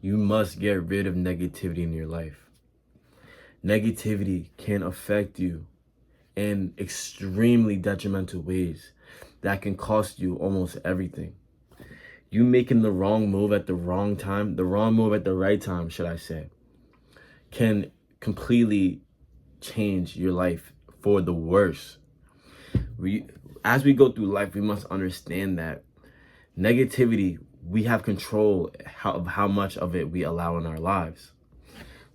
You must get rid of negativity in your life. Negativity can affect you in extremely detrimental ways that can cost you almost everything. You making the wrong move at the wrong time, the wrong move at the right time, should I say, can completely change your life for the worse. As we go through life, we must understand that negativity, we have control of how much of it we allow in our lives.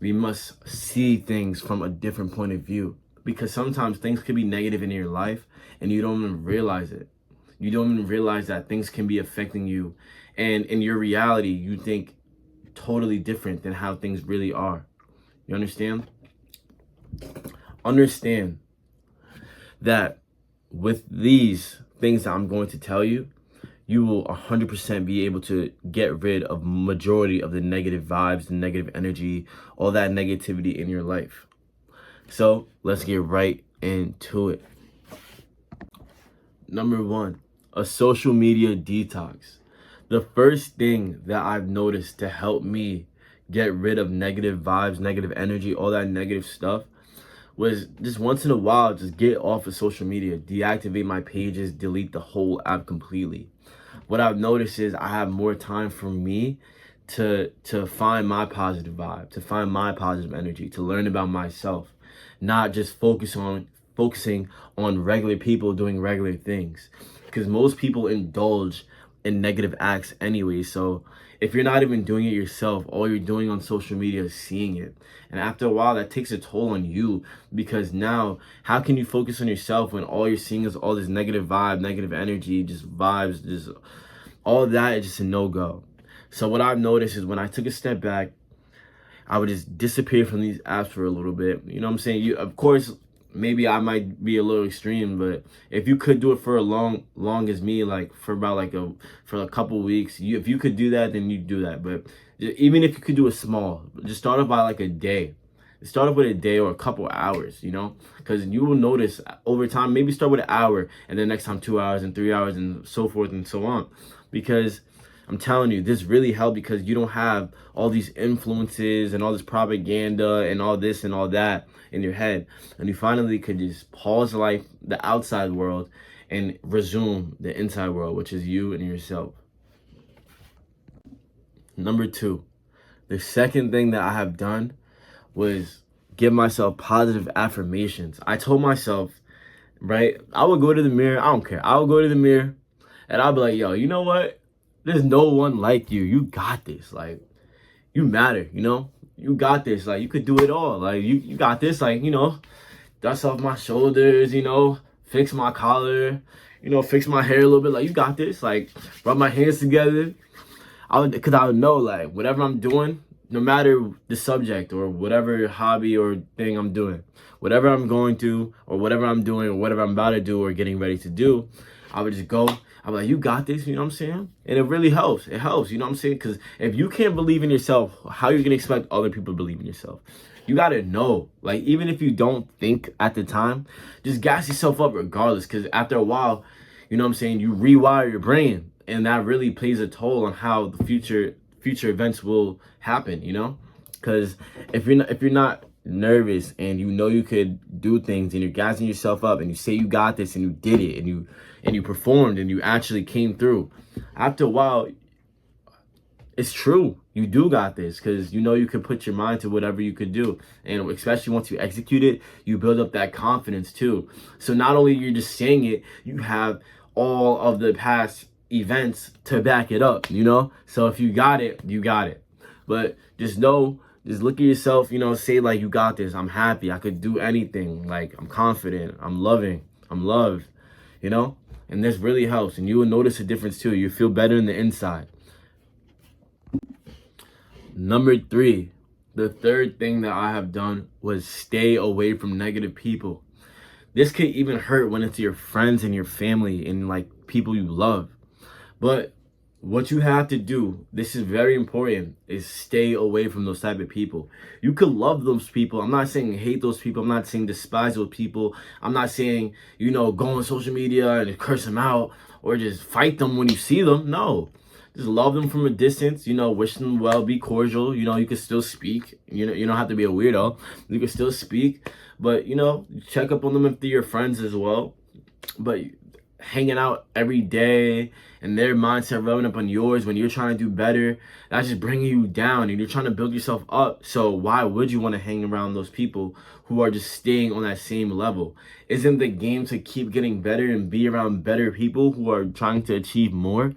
We must see things from a different point of view, because sometimes things could be negative in your life and you don't even realize it. You don't even realize that things can be affecting you, and in your reality you think totally different than how things really are. You understand? Understand that with these things that I'm going to tell you, you will 100% be able to get rid of majority of the negative vibes, the negative energy, all that negativity in your life. So let's get right into it. Number 1, a social media detox. The first thing that I've noticed to help me get rid of negative vibes, negative energy, all that negative stuff, was just once in a while, just get off of social media, deactivate my pages, delete the whole app completely. What I've noticed is I have more time for me to find my positive vibe, to find my positive energy, to learn about myself, not just focusing on regular people doing regular things, because most people indulge in negative acts anyway. So if you're not even doing it yourself, all you're doing on social media is seeing it. And after a while, that takes a toll on you, because now how can you focus on yourself when all you're seeing is all this negative vibe, negative energy, just vibes, just all of that is just a no-go. So what I've noticed is when I took a step back, I would just disappear from these apps for a little bit. You know what I'm saying? You, of course, maybe I might be a little extreme, but if you could do it for a long as me, like for about for a couple weeks, if you could do that, then you do that. But even if you could do it small, just start off by like a day. Start off with a day or a couple hours, you know, because you will notice over time. Maybe start with an hour, and then next time 2 hours and 3 hours and so forth and so on. Because I'm telling you, this really helped, because you don't have all these influences and all this propaganda and all this and all that in your head. And you finally could just pause life, the outside world, and resume the inside world, which is you and yourself. Number 2, the second thing that I have done was give myself positive affirmations. I told myself, right, I would go to the mirror. I don't care. I would go to the mirror and I'll be like, yo, you know what? There's no one like you. You got this. Like, you matter, you know? You got this. Like, you could do it all. Like, you got this. Like, you know, dust off my shoulders, you know, fix my collar, you know, fix my hair a little bit. Like, you got this. Like, rub my hands together. Because I would know, like, whatever I'm doing, no matter the subject or whatever hobby or thing I'm doing, whatever I'm going through or whatever I'm doing or whatever I'm about to do or getting ready to do, I would just go. I'm like, you got this, you know what I'm saying? And it really helps. It helps, you know what I'm saying? Because if you can't believe in yourself, how are you going to expect other people to believe in yourself? You got to know, like, even if you don't think at the time, just gas yourself up regardless. Because after a while, you know what I'm saying, you rewire your brain. And that really plays a toll on how the future events will happen, you know? Because if you're not nervous and you know you could do things and you're gassing yourself up and you say you got this and you did it and you performed and you actually came through, after a while, it's true. You do got this, because you know you can put your mind to whatever you could do. And especially once you execute it, you build up that confidence too. So not only you're just saying it, you have all of the past events to back it up, you know? So if you got it, you got it. But just know, just look at yourself, you know, say like, you got this. I'm happy. I could do anything. Like, I'm confident. I'm loving. I'm loved, you know? And this really helps. And you will notice a difference too. You feel better in the inside. Number 3, the third thing that I have done was stay away from negative people. This could even hurt when it's your friends and your family and like people you love. But what you have to do, this is very important, is stay away from those type of people. You could love those people. I'm not saying hate those people. I'm not saying despise those people. I'm not saying, you know, go on social media and curse them out or just fight them when you see them. No. just love them from a distance, you know, wish them well, be cordial, you know, you can still speak, you know, you don't have to be a weirdo, you can still speak, but, you know, check up on them if they're your friends as well. But hanging out every day and their mindset rubbing up on yours when you're trying to do better, that's just bringing you down, and you're trying to build yourself up. So why would you want to hang around those people who are just staying on that same level? Isn't the game to keep getting better and be around better people who are trying to achieve more?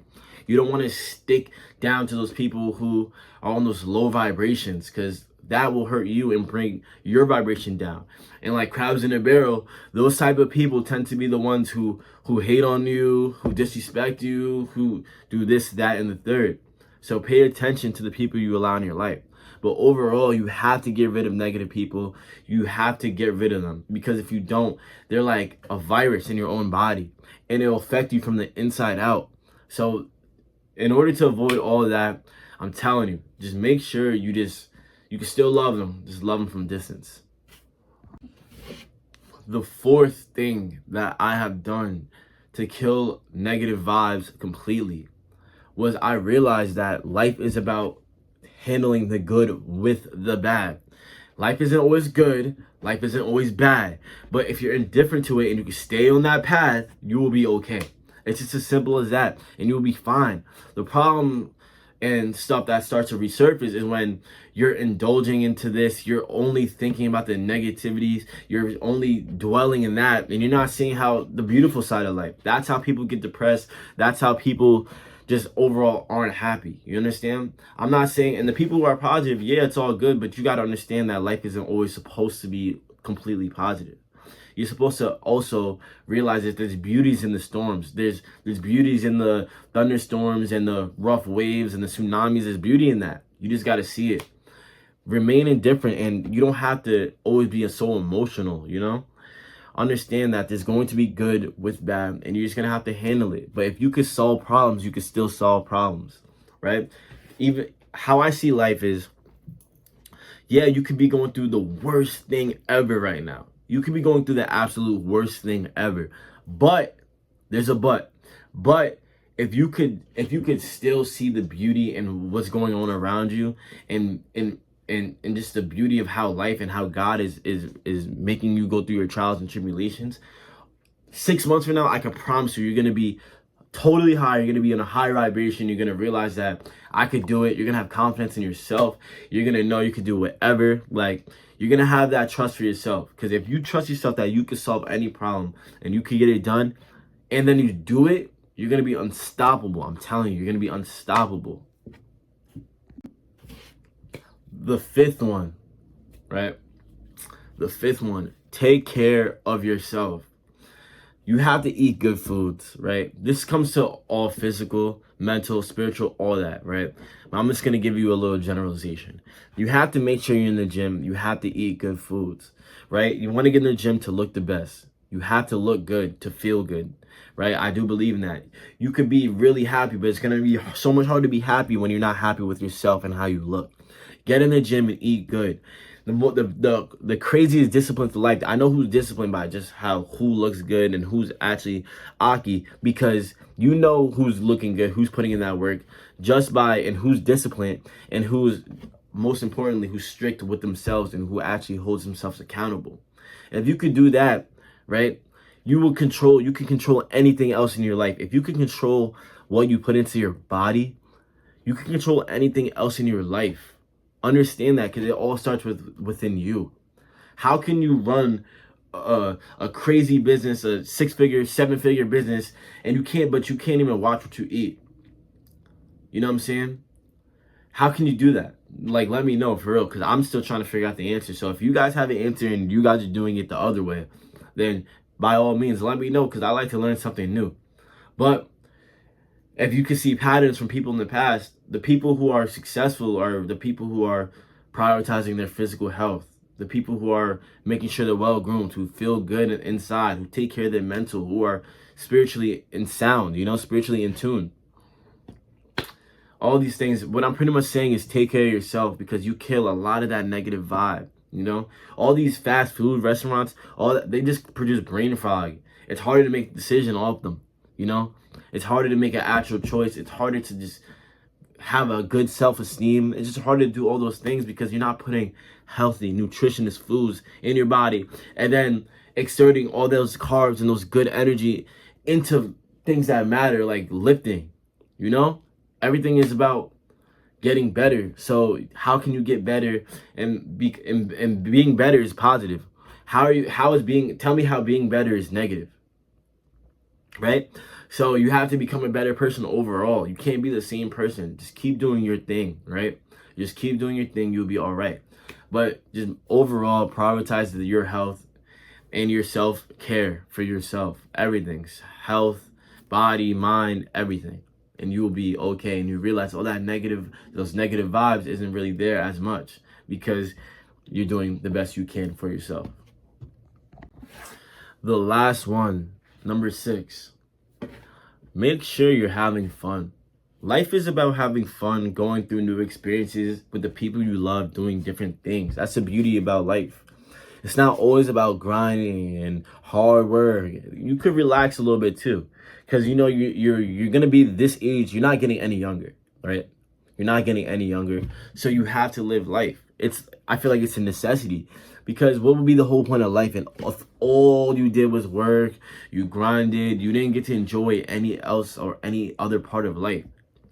You don't want to stick down to those people who are on those low vibrations, because that will hurt you and bring your vibration down. And like crabs in a barrel, those type of people tend to be the ones who hate on you, who disrespect you, who do this, that, and the third. So pay attention to the people you allow in your life. But overall, you have to get rid of negative people. You have to get rid of them, because if you don't, they're like a virus in your own body, and it'll affect you from the inside out. So in order to avoid all of that, I'm telling you, just make sure you can still love them, just love them from a distance. The fourth thing that I have done to kill negative vibes completely was I realized that life is about handling the good with the bad. Life isn't always good, life isn't always bad, but if you're indifferent to it and you can stay on that path, you will be okay. It's just as simple as that, and you'll be fine. The problem and stuff that starts to resurface is when you're indulging into this, you're only thinking about the negativities, you're only dwelling in that, and you're not seeing how the beautiful side of life. That's how people get depressed. That's how people just overall aren't happy. You understand? I'm not saying, and the people who are positive, yeah, it's all good, but you got to understand that life isn't always supposed to be completely positive. You're supposed to also realize that there's beauties in the storms. There's beauties in the thunderstorms and the rough waves and the tsunamis. There's beauty in that. You just got to see it. Remain indifferent, and you don't have to always be so emotional, you know? Understand that there's going to be good with bad, and you're just going to have to handle it. But if you could solve problems, you could still solve problems, right? Even how I see life is, yeah, you could be going through the worst thing ever right now. You could be going through the absolute worst thing ever. But there's a but. But if you could still see the beauty in what's going on around you, and just the beauty of how life and how God is making you go through your trials and tribulations, 6 months from now, I can promise you, you're gonna be totally high. You're gonna be in a high vibration. You're gonna realize that I could do it. You're gonna have confidence in yourself. You're gonna know you could do whatever. Like, you're gonna have that trust for yourself. Because if you trust yourself that you can solve any problem and you can get it done, and then you do it, you're gonna be unstoppable. I'm telling you, you're gonna be unstoppable. The fifth one, right? The fifth one, take care of yourself. You have to eat good foods, right? This comes to all physical, mental, spiritual, all that, right? But I'm just going to give you a little generalization. You have to make sure you're in the gym. You have to eat good foods, right? You want to get in the gym to look the best. You have to look good to feel good, right? I do believe in that. You could be really happy, but it's going to be so much harder to be happy when you're not happy with yourself and how you look. Get in the gym and eat good. The craziest discipline for life. I know who's disciplined by just who looks good and who's actually Aki, because you know who's looking good, who's putting in that work, just by, and who's disciplined, and who's, most importantly, who's strict with themselves and who actually holds themselves accountable. And if you could do that, right, you can control anything else in your life. If you can control what you put into your body, you can control anything else in your life. Understand that, because it all starts within you. How can you run a crazy business, a 6-figure, 7-figure business, and you can't even watch what you eat? You know what I'm saying? How can you do that? Like, let me know for real, because I'm still trying to figure out the answer. So if you guys have an answer and you guys are doing it the other way, then by all means, let me know, because I like to learn something new. But if you can see patterns from people in the past, the people who are successful are the people who are prioritizing their physical health, the people who are making sure they're well-groomed, who feel good inside, who take care of their mental, who are spiritually in sound, spiritually in tune. All these things, what I'm pretty much saying is take care of yourself, because you kill a lot of that negative vibe, All these fast food restaurants, they just produce brain fog. It's harder to make a decision off them, It's harder to make an actual choice. It's harder to just have a good self-esteem. It's just hard to do all those things because you're not putting healthy, nutritious foods in your body and then exerting all those carbs and those good energy into things that matter, like lifting. You know, everything is about getting better. So how can you get better and being better is positive? Tell me how being better is negative, right? So you have to become a better person overall. You can't be the same person. Just keep doing your thing, right? Just keep doing your thing. You'll be all right. But just overall, prioritize your health and your self-care for yourself. Everything's health, body, mind, everything. And you will be okay. And you realize all those negative vibes isn't really there as much because you're doing the best you can for yourself. The last one, number 6. Make sure you're having fun. Life is about having fun, going through new experiences with the people you love, doing different things. That's the beauty about life. It's not always about grinding and hard work. You could relax a little bit too, because you know you're gonna be this age. You're not getting any younger, right? You're not getting any younger, so you have to live life. I feel like it's a necessity, because what would be the whole point of life if all you did was work, you grinded, you didn't get to enjoy any else or any other part of life?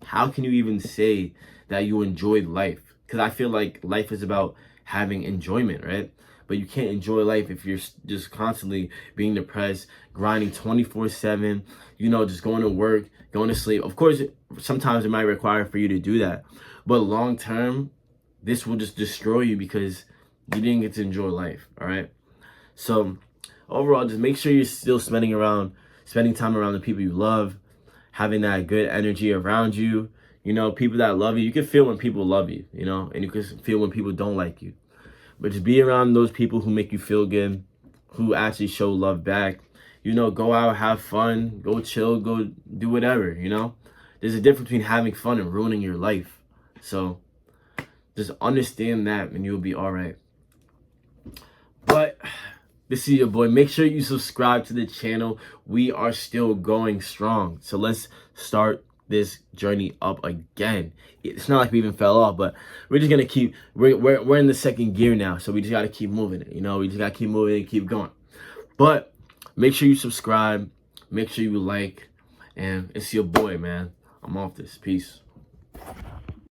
How can you even say that you enjoyed life? Because I feel like life is about having enjoyment, right? But you can't enjoy life if you're just constantly being depressed, grinding 24/7, just going to work, going to sleep. Of course, sometimes it might require for you to do that. But long term, this will just destroy you because you didn't get to enjoy life, all right? So overall, just make sure you're still spending time around the people you love, having that good energy around you. People that love you. You can feel when people love you, and you can feel when people don't like you. But just be around those people who make you feel good, who actually show love back. Go out, have fun, go chill, go do whatever, There's a difference between having fun and ruining your life. So just understand that and you'll be all right. But this is your boy. Make sure you subscribe to the channel. We are still going strong. So let's start this journey up again. It's not like we even fell off, but we're just gonna keep. We're in the second gear now, so we just gotta keep moving it. We just gotta keep moving and keep going. But make sure you subscribe. Make sure you like, and it's your boy, man. I'm off this. Peace.